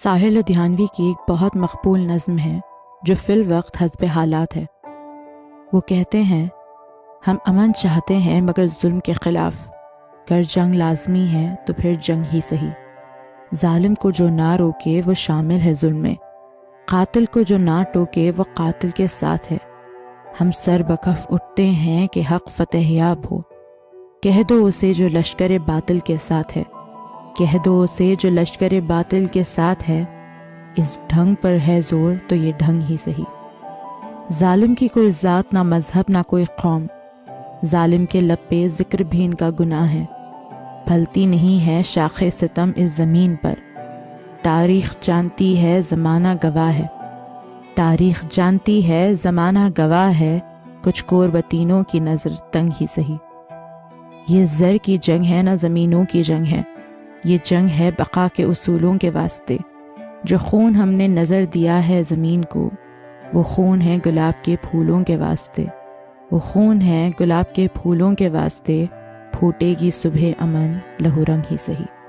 ساحر لدھیانوی کی ایک بہت مقبول نظم ہے جو فی الوقت حسب حالات ہے۔ وہ کہتے ہیں ہم امن چاہتے ہیں مگر ظلم کے خلاف، گر جنگ لازمی ہے تو پھر جنگ ہی صحیح۔ ظالم کو جو نہ روکے وہ شامل ہے ظلم میں، قاتل کو جو نہ ٹوکے وہ قاتل کے ساتھ ہے۔ ہم سر بکف اٹھتے ہیں کہ حق فتح یاب ہو، کہہ دو اسے جو لشکر باطل کے ساتھ ہے، کہہ دو اسے جو لشکر باطل کے ساتھ ہے۔ اس ڈھنگ پر ہے زور تو یہ ڈھنگ ہی صحیح۔ ظالم کی کوئی ذات نہ مذہب نہ کوئی قوم، ظالم کے لب پہ ذکر بھی ان کا گناہ ہے۔ پھلتی نہیں ہے شاخ ستم اس زمین پر، تاریخ جانتی ہے زمانہ گواہ ہے، تاریخ جانتی ہے زمانہ گواہ ہے، کچھ قربتینوں کی نظر تنگ ہی صحیح۔ یہ زر کی جنگ ہے نہ زمینوں کی جنگ ہے، یہ جنگ ہے بقا کے اصولوں کے واسطے۔ جو خون ہم نے نظر دیا ہے زمین کو، وہ خون ہے گلاب کے پھولوں کے واسطے، وہ خون ہے گلاب کے پھولوں کے واسطے۔ پھوٹے گی صبح امن لہو رنگ ہی صحیح۔